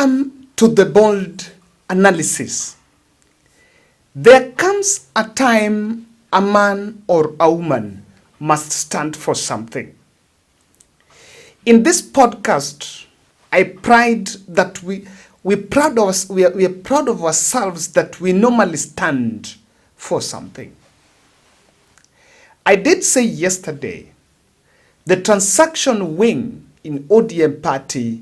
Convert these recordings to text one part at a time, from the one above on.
come to the bold analysis. There comes a time a man or a woman must stand for something. In this podcast, I pride that we are proud of ourselves that we normally stand for something. I did say yesterday, the transaction wing in ODM party,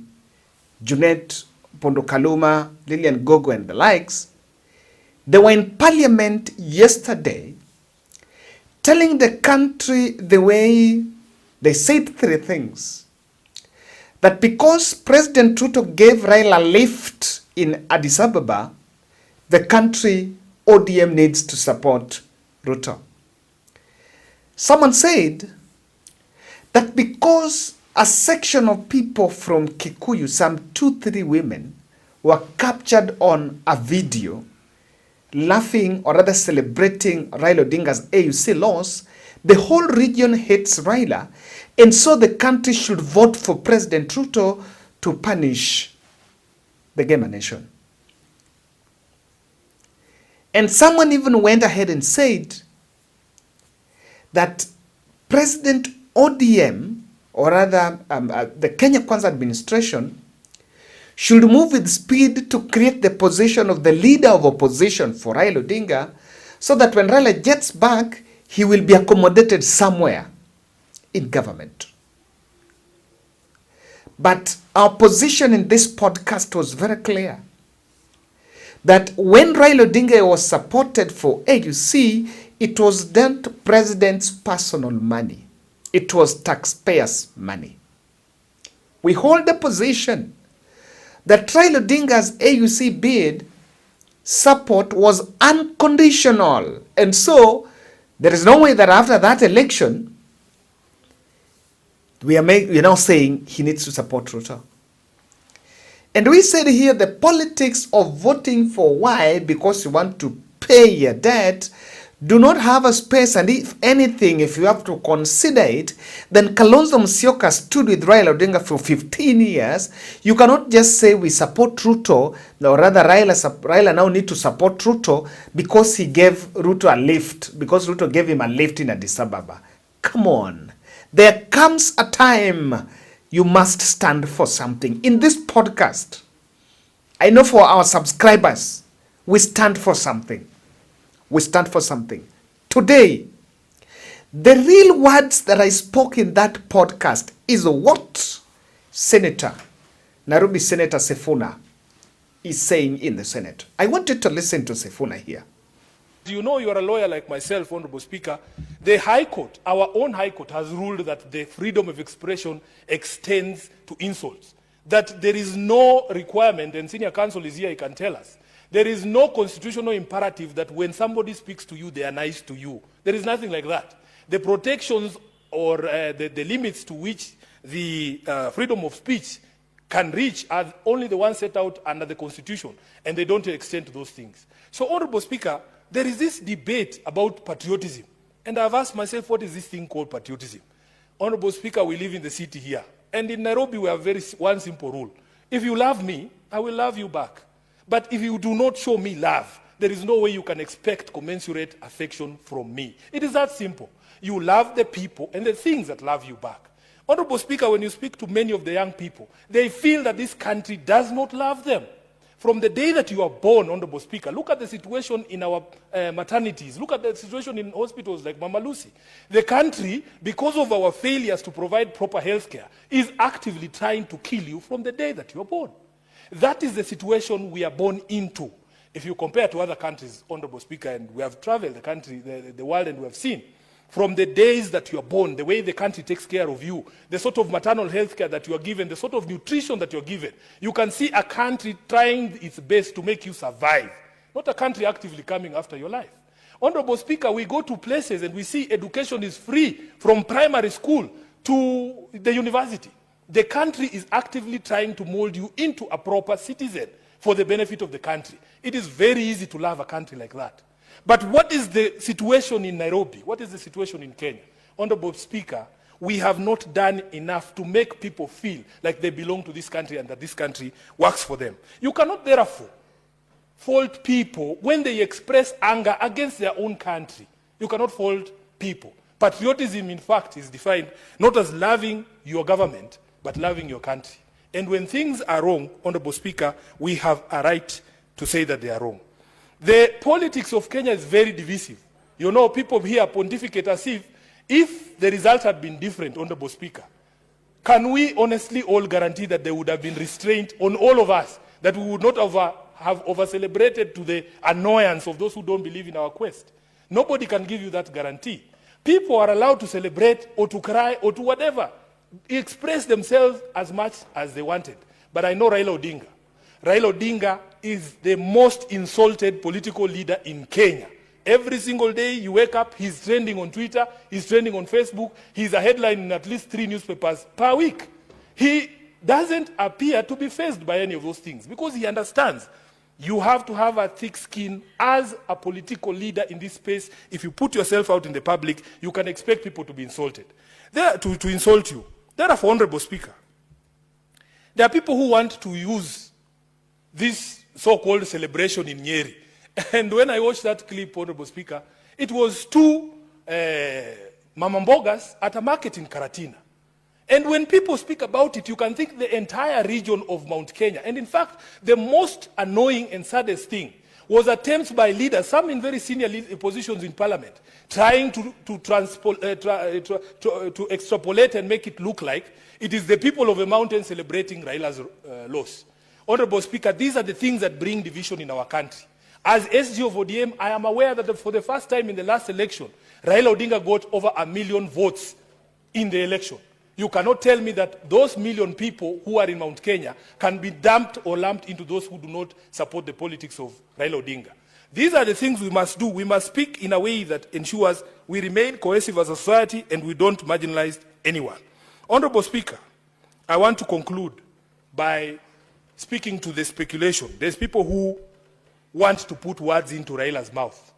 Junet-Kaluma, Lilian Gogo and the likes, they were in parliament yesterday telling the country the way they said three things. That because President Ruto gave Raila a lift in Addis Ababa, the country ODM needs to support Ruto. Someone said that because a section of people from Kikuyu, some 2-3 women, were captured on a video laughing or rather celebrating Raila Odinga's AUC loss, the whole region hates Raila, and so the country should vote for President Ruto to punish the Gamer Nation. And someone even went ahead and said that President ODM, or rather the Kenya Kwanza administration, should move with speed to create the position of the leader of opposition for Raila Odinga, so that when Raila gets back, he will be accommodated somewhere in government. But our position in this podcast was very clear. That when Raila Odinga was supported for AUC, it was not president's personal money. It was taxpayers' money. We hold the position that Raila Odinga's AUC bid support was unconditional. And so, there is no way that after that election, we are now saying he needs to support Ruto. And we said here the politics of voting for why, because you want to pay your debt, do not have a space. And if anything, if you have to consider it, then Kalonzo Musyoka stood with Raila Odinga for 15 years. You cannot just say we support Ruto, or rather Raila now need to support Ruto because he gave Ruto a lift, because Ruto gave him a lift in Addis Ababa. Come on. There comes a time you must stand for something. In this podcast, I know for our subscribers, we stand for something. We stand for something. Today, the real words that I spoke in that podcast is what Nairobi Senator Sifuna is saying in the Senate. I want you to listen to Sifuna here. You know, you are a lawyer like myself, Honorable Speaker. The High Court, our own High Court, has ruled that the freedom of expression extends to insults. That there is no requirement, and Senior Counsel is here, he can tell us. There is no constitutional imperative that when somebody speaks to you, they are nice to you. There is nothing like that. The protections or the limits to which the freedom of speech can reach are only the ones set out under the Constitution, and they don't extend to those things. So, Honorable Speaker, there is this debate about patriotism, and I've asked myself, what is this thing called patriotism? Honorable Speaker, we live in the city here, and in Nairobi we have one simple rule. If you love me, I will love you back. But if you do not show me love, there is no way you can expect commensurate affection from me. It is that simple. You love the people and the things that love you back. Honorable Speaker, when you speak to many of the young people, they feel that this country does not love them. From the day that you are born, Honorable Speaker, look at the situation in our maternities. Look at the situation in hospitals like Mama Lucy. The country, because of our failures to provide proper health care, is actively trying to kill you from the day that you are born. That is the situation we are born into. If you compare to other countries, Honorable Speaker, and we have traveled the country, the world, and we have seen, from the days that you are born, the way the country takes care of you, the sort of maternal health care that you are given, the sort of nutrition that you're given, you can see a country trying its best to make you survive, not a country actively coming after your life. Honorable Speaker, we go to places and we see education is free from primary school to the university. The country is actively trying to mold you into a proper citizen for the benefit of the country. It is very easy to love a country like that. But what is the situation in Nairobi? What is the situation in Kenya? Honorable Speaker, we have not done enough to make people feel like they belong to this country and that this country works for them. You cannot therefore fault people when they express anger against their own country. You cannot fault people. Patriotism, in fact, is defined not as loving your government, but loving your country. And when things are wrong, Honorable Speaker, we have a right to say that they are wrong. The politics of Kenya is very divisive. You know, people here pontificate as if the result had been different, Honorable Speaker. Can we honestly all guarantee that there would have been restraint on all of us, that we would not have over-celebrated to the annoyance of those who don't believe in our quest? Nobody can give you that guarantee. People are allowed to celebrate or to cry or to whatever, express themselves as much as they wanted. But I know Raila Odinga. Raila Odinga is the most insulted political leader in Kenya. Every single day you wake up, he's trending on Twitter, he's trending on Facebook, he's a headline in at least 3 newspapers per week. He doesn't appear to be fazed by any of those things because he understands you have to have a thick skin as a political leader in this space. If you put yourself out in the public, you can expect people to be insulted. To insult you. Therefore, Honorable Speaker, there are people who want to use this so-called celebration in Nyeri. And when I watched that clip, Honorable Speaker, it was 2 mamambogas at a market in Karatina. And when people speak about it, you can think the entire region of Mount Kenya. And in fact, the most annoying and saddest thing was attempts by leaders, some in very senior positions in parliament, trying to extrapolate and make it look like it is the people of a mountain celebrating Raila's loss. Honorable Speaker, these are the things that bring division in our country. As SG of ODM, I am aware that for the first time in the last election, Raila Odinga got over 1 million votes in the election. You cannot tell me that those million people who are in Mount Kenya can be dumped or lumped into those who do not support the politics of Raila Odinga. These are the things we must do. We must speak in a way that ensures we remain cohesive as a society and we don't marginalize anyone. Honorable Speaker, I want to conclude by speaking to the speculation. There's people who want to put words into Raila's mouth.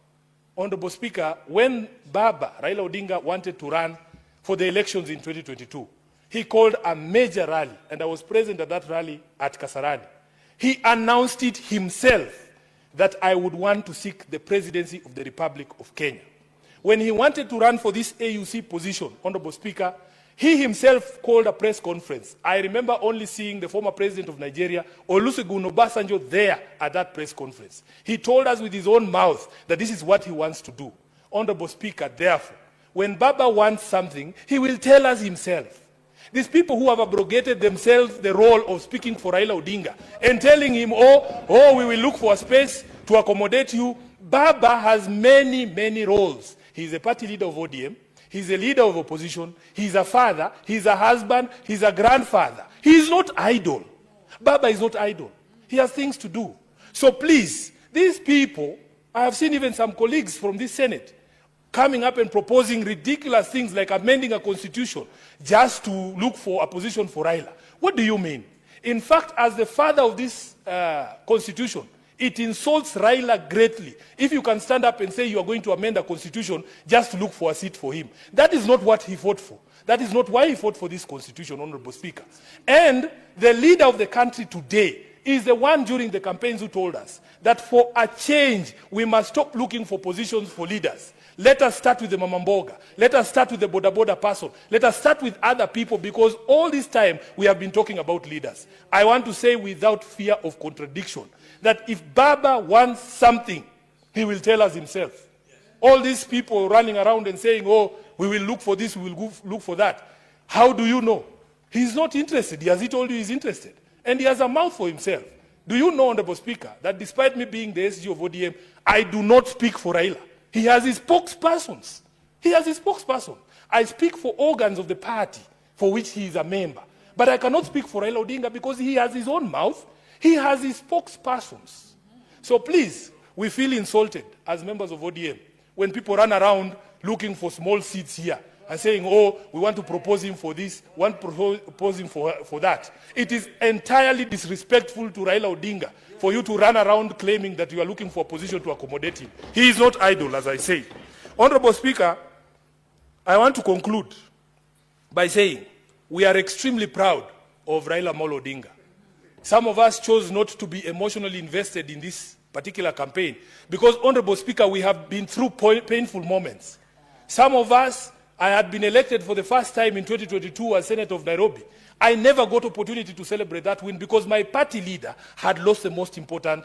Honorable Speaker, when Baba, Raila Odinga, wanted to run for the elections in 2022, he called a major rally, and I was present at that rally at Kasarani. He announced it himself that I would want to seek the presidency of the Republic of Kenya. When he wanted to run for this AUC position, Honorable Speaker, he himself called a press conference. I remember only seeing the former president of Nigeria, Olusegun Obasanjo, there at that press conference. He told us with his own mouth that this is what he wants to do. Honorable Speaker, therefore, when Baba wants something, he will tell us himself. These people who have abrogated themselves the role of speaking for Raila Odinga and telling him, oh, we will look for a space to accommodate you. Baba has many, many roles. He's a party leader of ODM. He's a leader of opposition. He's a father. He's a husband. He's a grandfather. He's not idle. Baba is not idle. He has things to do. So please, these people, I have seen even some colleagues from this Senate coming up and proposing ridiculous things like amending a constitution just to look for a position for Raila. What do you mean? In fact, as the father of this constitution, it insults Raila greatly if you can stand up and say you are going to amend a constitution just to look for a seat for him. That is not what he fought for. That is not why he fought for this constitution, Honorable Speaker. And the leader of the country today is the one during the campaigns who told us that for a change, we must stop looking for positions for leaders. Let us start with the Mamamboga. Let us start with the Boda Boda person. Let us start with other people because all this time we have been talking about leaders. I want to say without fear of contradiction that if Baba wants something, he will tell us himself. All these people running around and saying, oh, we will look for this, we will look for that. How do you know? He's not interested. Has he told you he's interested? And he has a mouth for himself. Do you know, Honorable Speaker, that despite me being the SG of ODM, I do not speak for Raila. He has his spokespersons. He has his spokesperson. I speak for organs of the party for which he is a member. But I cannot speak for Raila Odinga because he has his own mouth. He has his spokespersons. So please, we feel insulted as members of ODM when people run around looking for small seats here and saying, oh, we want to propose him for this, want to propose him for that. It is entirely disrespectful to Raila Odinga for you to run around claiming that you are looking for a position to accommodate him. He is not idle, as I say. Honorable Speaker, I want to conclude by saying we are extremely proud of Raila Amolo Odinga. Some of us chose not to be emotionally invested in this particular campaign because, Honorable Speaker, we have been through painful moments. Some of us, I had been elected for the first time in 2022 as Senator of Nairobi. I never got opportunity to celebrate that win because my party leader had lost the most important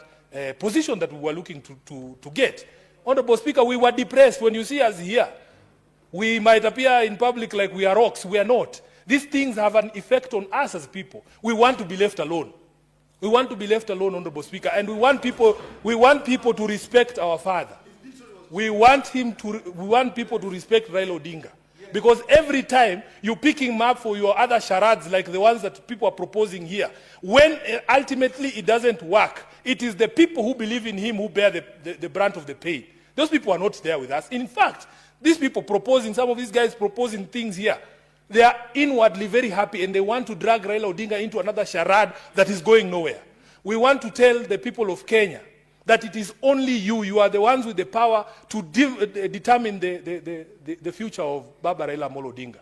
position that we were looking to get. Honorable Speaker, we were depressed. When you see us here, we might appear in public like we are rocks. We are not. These things have an effect on us as people. We want to be left alone. We want to be left alone, Honorable Speaker, and we want people to respect our father. We want people to respect Raila Odinga. Because every time you pick him up for your other charades like the ones that people are proposing here, when ultimately it doesn't work, it is the people who believe in him who bear the brunt of the pain. Those people are not there with us. In fact, these people proposing, some of these guys proposing things here, they are inwardly very happy and they want to drag Raila Odinga into another charade that is going nowhere. We want to tell the people of Kenya that it is only you are the ones with the power to determine the future of Baba Raila Amolo Odinga.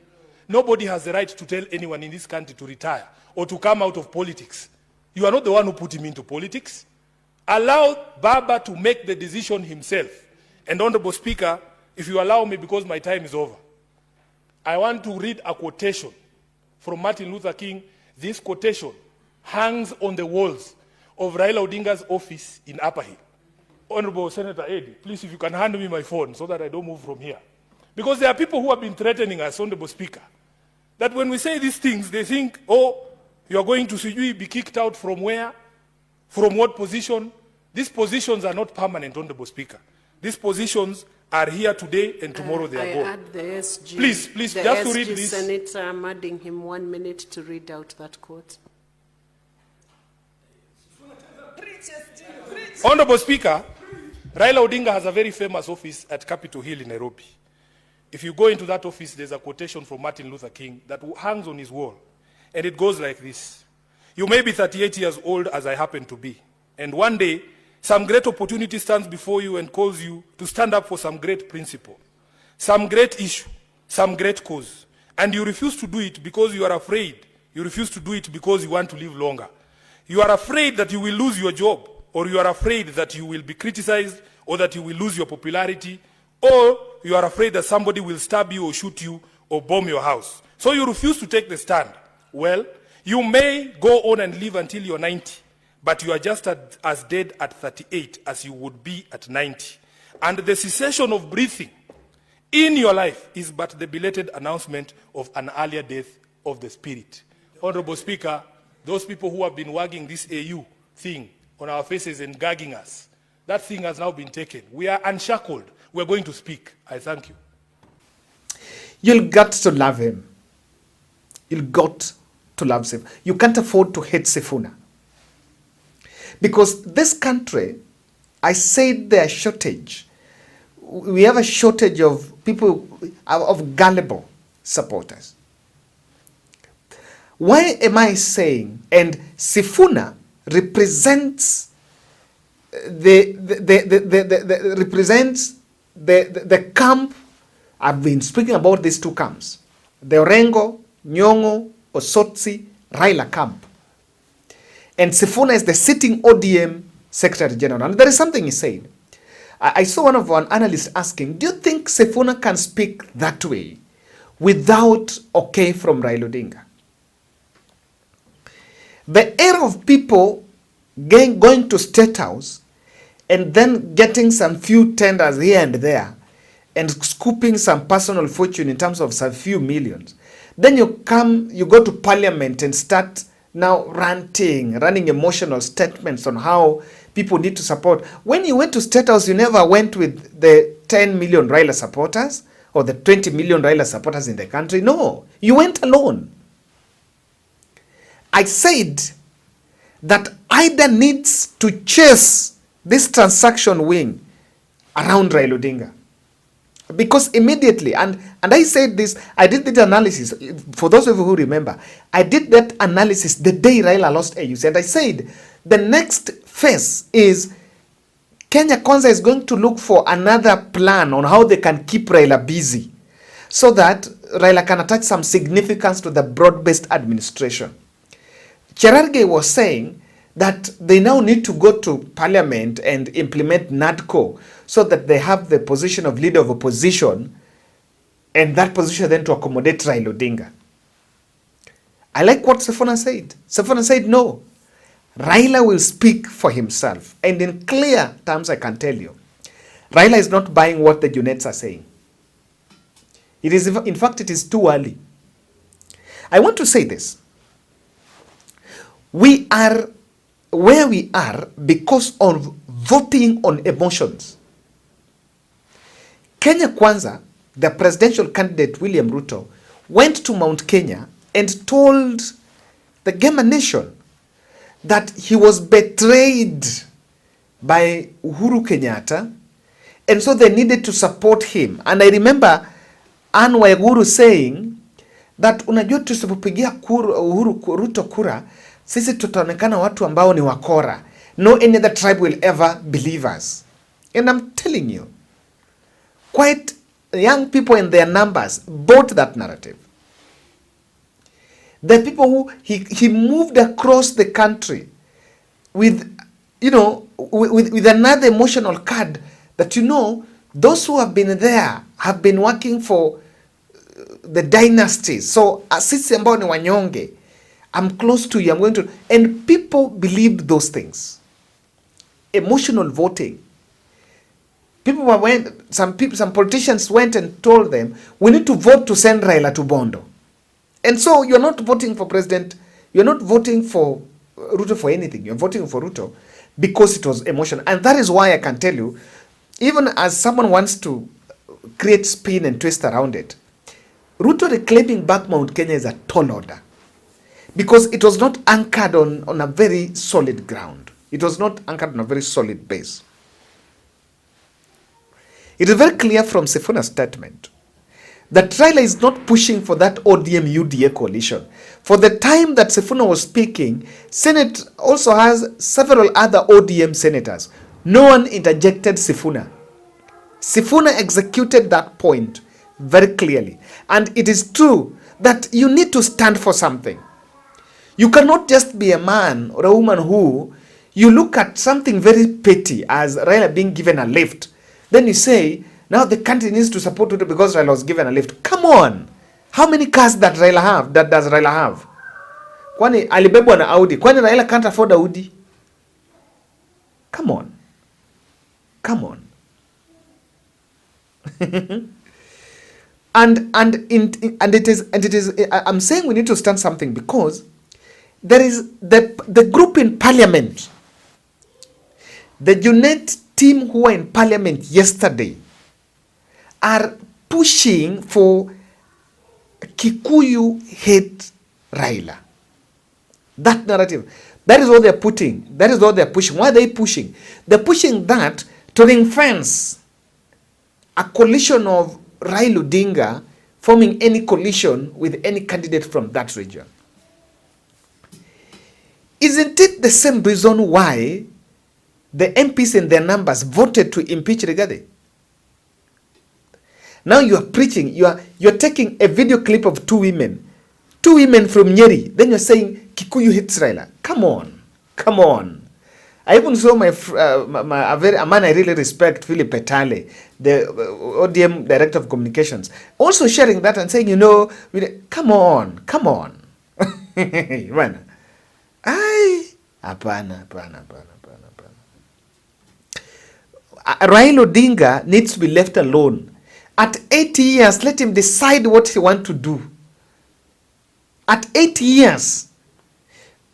Nobody has the right to tell anyone in this country to retire or to come out of politics. You are not the one who put him into politics. Allow Baba to make the decision himself. And Honorable Speaker, if you allow me, because my time is over, I want to read a quotation from Martin Luther King. This quotation hangs on the walls of Raila Odinga's office in Upper Hill. Honorable Senator Eddie, please, if you can hand me my phone so that I don't move from here. Because there are people who have been threatening us, Honorable Speaker, that when we say these things, they think, oh, you are going to be kicked out from where? From what position? These positions are not permanent, Honorable Speaker. These positions are here today and tomorrow they are gone. Add the SG. Please, the just SG to read this. Senator, I'm adding him 1 minute to read out that quote. Honorable Speaker, Raila Odinga has a very famous office at Capitol Hill in Nairobi. If you go into that office, there's a quotation from Martin Luther King that hangs on his wall. And it goes like this. You may be 38 years old as I happen to be. And one day, some great opportunity stands before you and calls you to stand up for some great principle, some great issue, some great cause. And you refuse to do it because you are afraid. You refuse to do it because you want to live longer. You are afraid that you will lose your job, or you are afraid that you will be criticized, or that you will lose your popularity, or you are afraid that somebody will stab you or shoot you or bomb your house. So you refuse to take the stand. Well, you may go on and live until you're 90, but you are just as dead at 38 as you would be at 90. And the cessation of breathing in your life is but the belated announcement of an earlier death of the spirit. Honorable Speaker, those people who have been wagging this AU thing on our faces and gagging us, that thing has now been taken. We are unshackled. We're going to speak. I thank you. You'll got to love him. You'll got to love him. You can't afford to hate Sifuna. Because this country, I said there's shortage. We have a shortage of people, of gullible supporters. Why am I saying, and Sifuna represents the camp. I've been speaking about these two camps, the Orengo, Nyong'o, Osotsi, Raila camp. And Sifuna is the sitting ODM Secretary General. And there is something he said. I saw one of our analysts asking, do you think Sifuna can speak that way without okay from Raila Odinga? The era of people going to State House and then getting some few tenders here and there and scooping some personal fortune in terms of some few millions. Then you go to Parliament and start now running emotional statements on how people need to support. When you went to State House, you never went with the 10 million Raila supporters or the 20 million Raila supporters in the country. No, you went alone. I said that Ida needs to chase this transaction wing around Raila Odinga. Because immediately, and I said this, I did the analysis, for those of you who remember, I did that analysis the day Raila lost AUC, and I said the next phase is Kenya Kwanza is going to look for another plan on how they can keep Raila busy. so that Raila can attach some significance to the broad-based administration. Cherargei was saying that they now need to go to parliament and implement NADCO so that they have the position of leader of opposition, and that position then to accommodate Raila Odinga. I like what Sifuna said. Sifuna said, no, Raila will speak for himself. And in clear terms, I can tell you, Raila is not buying what the Junets are saying. It is, in fact, it is too early. I want to say this. We are where we are because of voting on emotions. Kenya Kwanza, the presidential candidate William Ruto, went to Mount Kenya and told the Gema nation that he was betrayed by Uhuru Kenyatta, and so they needed to support him. And I remember Anne Waiguru saying that unajua tusipopigia Uhuru Ruto kura, sisi tutaonekana watu ambao ni wakora. No any other tribe will ever believe us. And I'm telling you, quite young people in their numbers bought that narrative. The people who he moved across the country with, you know, with another emotional card that, you know, those who have been there have been working for the dynasty. So sisi ambao ni wanyonge, I'm close to you, I'm going to, and people believed those things. Emotional voting. Some politicians went and told them, we need to vote to send Raila to Bondo. And so you're not voting for president, you're not voting for Ruto for anything, you're voting for Ruto because it was emotion. And that is why I can tell you, even as someone wants to create spin and twist around it, Ruto reclaiming back Mount Kenya is a tall order. Because it was not anchored on a very solid ground. It was not anchored on a very solid base. It is very clear from Sifuna's statement that Raila is not pushing for that ODM-UDA coalition. For the time that Sifuna was speaking, Senate also has several other ODM senators. No one interjected Sifuna. Sifuna executed that point very clearly. And it is true that you need to stand for something. You cannot just be a man or a woman who you look at something very petty as Raila being given a lift. Then you say, now the country needs to support Ruto because Raila was given a lift. Come on! How many cars that Raila have? That does Raila have? Kwani alibebwa na Audi? Kwani Raila can't afford Audi? Come on. Come on. it is I'm saying we need to stand something because there is the group in parliament, the Junet team who were in parliament yesterday are pushing for Kikuyu hate Raila. That narrative. That is what they're putting. That is what they're pushing. Why are they pushing? They're pushing that to ring-fence a coalition of Raila Odinga forming any coalition with any candidate from that region. Isn't it the same reason why the MPs in their numbers voted to impeach Rigathi? Now you are preaching, you're taking a video clip of two women from Nyeri, then you're saying Kikuyu hates Raila. Come on, come on. I even saw a man I really respect, Philip Petale, the ODM Director of Communications, also sharing that and saying, you know, come on. Hapana. Raila Odinga needs to be left alone. At 80 years, let him decide what he wants to do. At 80 years,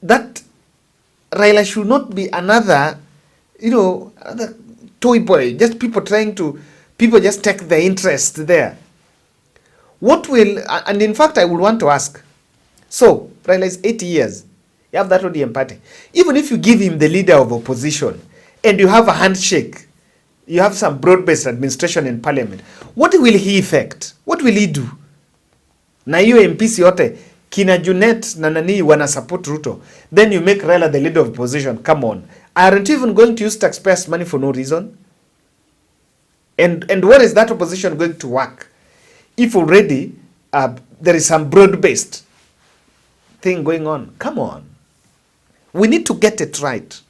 that Raila should not be another, another toy boy. Just people just take their interest there. What will, and in fact, I would want to ask, so Raila is 80 years. You have that ODM party. Even if you give him the leader of opposition and you have a handshake, you have some broad-based administration in parliament, what will he effect? What will he do? Na hiyo MPs yote, kina Junet na nani wana support Ruto. Then you make Raila the leader of opposition. Come on. Aren't you even going to use taxpayers' money for no reason? And what is that opposition going to work? if already there is some broad-based thing going on? Come on. We need to get it right.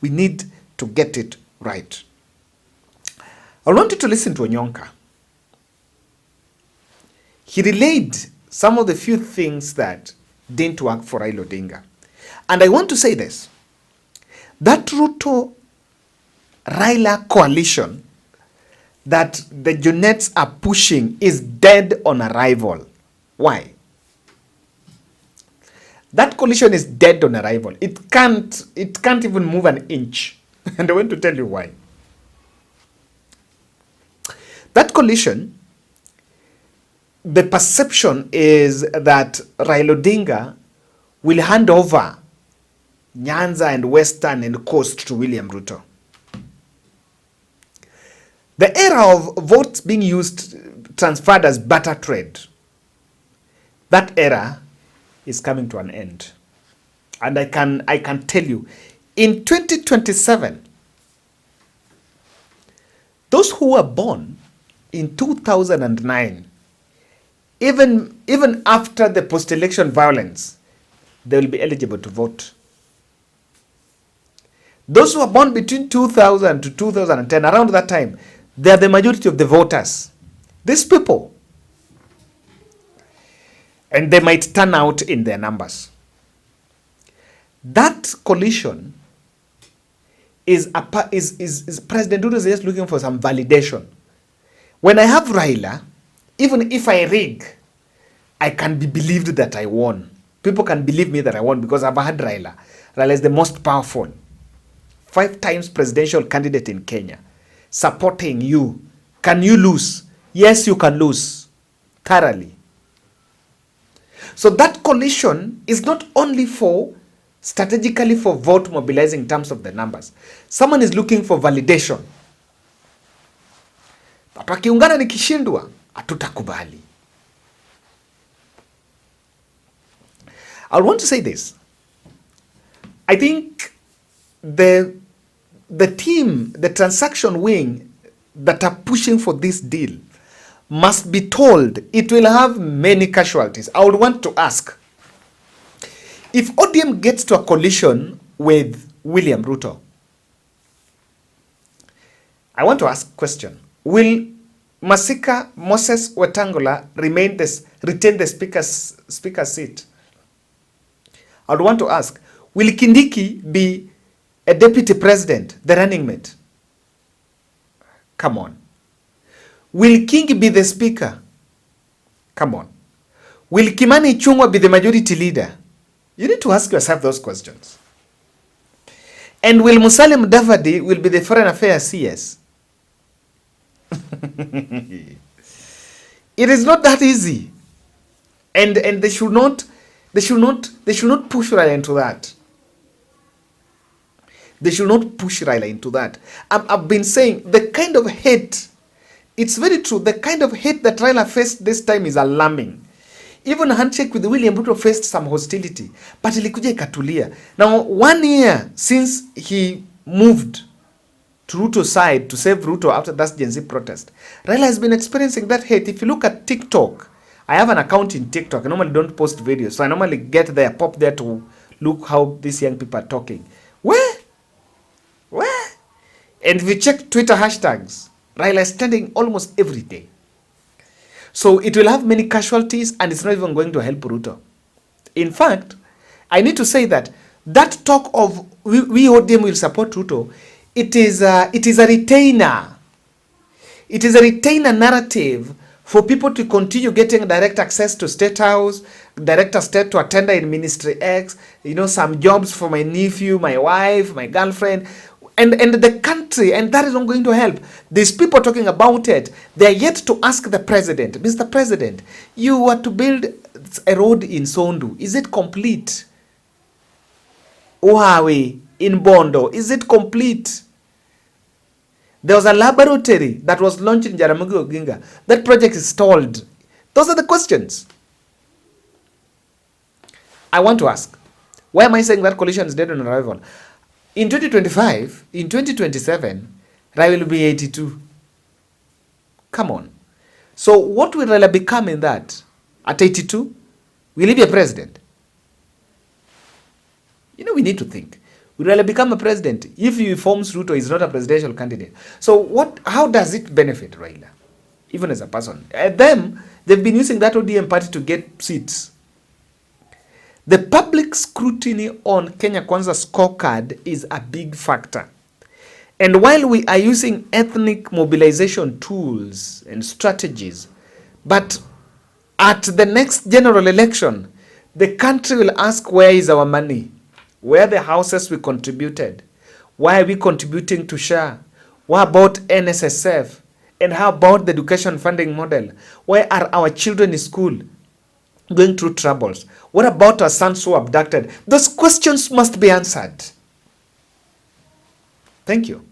We need to get it right. I want you to listen to Onyonka. He relayed some of the few things that didn't work for Raila Odinga. And I want to say this. That Ruto-Raila coalition that the Junets are pushing is dead on arrival. Why? That coalition is dead on arrival. It can't even move an inch. And I want to tell you why. That coalition, the perception is that Raila Odinga will hand over Nyanza and Western and Coast to William Ruto. The era of votes being used, transferred as barter trade, that era is coming to an end. And I can tell you, in 2027, those who were born in 2009, even after the post-election violence, they will be eligible to vote. Those who were born between 2000 to 2010, around that time, they are the majority of the voters. These people. And they might turn out in their numbers. That coalition is President Ruto is just looking for some validation. When I have Raila, even if I rig, I can be believed that I won. People can believe me that I won because I've had Raila. Raila is the most powerful 5 times presidential candidate in Kenya, supporting you. Can you lose? Yes, you can lose. Thoroughly. So that coalition is not only for strategically for vote mobilizing in terms of the numbers. Someone is looking for validation. But wakiungana nikishindwa, hatutakubali. I want to say this. I think the team, the transaction wing that are pushing for this deal must be told it will have many casualties. I would want to ask, if ODM gets to a coalition with William Ruto, I want to ask a question. Will Masika Moses Wetangula retain the speaker's seat? I would want to ask, will Kindiki be a deputy president, the running mate? Come on. Will King be the speaker? Come on. Will Kimani Ichung'wah be the majority leader? You need to ask yourself those questions. And will Musalia Mudavadi will be the foreign affairs CS? It is not that easy. And they should not push Raila into that. They should not push Raila into that. I've been saying the kind of hate, it's very true, the kind of hate that Raila faced this time is alarming. Even handshake with William Ruto faced some hostility, but ilikuja ikatulia. Now, 1 year since he moved to Ruto's side to save Ruto after that Gen Z protest, Raila has been experiencing that hate. If you look at TikTok, I have an account in TikTok. I normally don't post videos, so I normally get there, pop there to look how these young people are talking. Where? And if you check Twitter hashtags, Raila is trending almost every day. So it will have many casualties, and it's not even going to help Ruto. In fact, I need to say that talk of we ODM will support Ruto, it is a retainer. It is a retainer narrative for people to continue getting direct access to State House, direct access to attend in Ministry X, some jobs for my nephew, my wife, my girlfriend, and the country, and that is not going to help. These people talking about it, they are yet to ask the president, Mr. President, you were to build a road in Sondu. Is it complete? Uhawe in Bondo, is it complete? There was a laboratory that was launched in Jaramogi Oginga. That project is stalled. Those are the questions. I want to ask, why am I saying that coalition is dead on arrival? In 2025, in 2027, Raila will be 82. Come on. So what will Raila become in that? At 82? Will he be a president? You know, we need to think. Will Raila become a president if he forms Ruto is not a presidential candidate? So how does it benefit Raila, even as a person? They've been using that ODM party to get seats. The public scrutiny on Kenya Kwanza scorecard is a big factor. And while we are using ethnic mobilization tools and strategies, but at the next general election, the country will ask, where is our money? Where are the houses we contributed? Why are we contributing to SHA? What about NSSF? And how about the education funding model? Why are our children in school going through troubles? What about our sons who were abducted? Those questions must be answered. Thank you.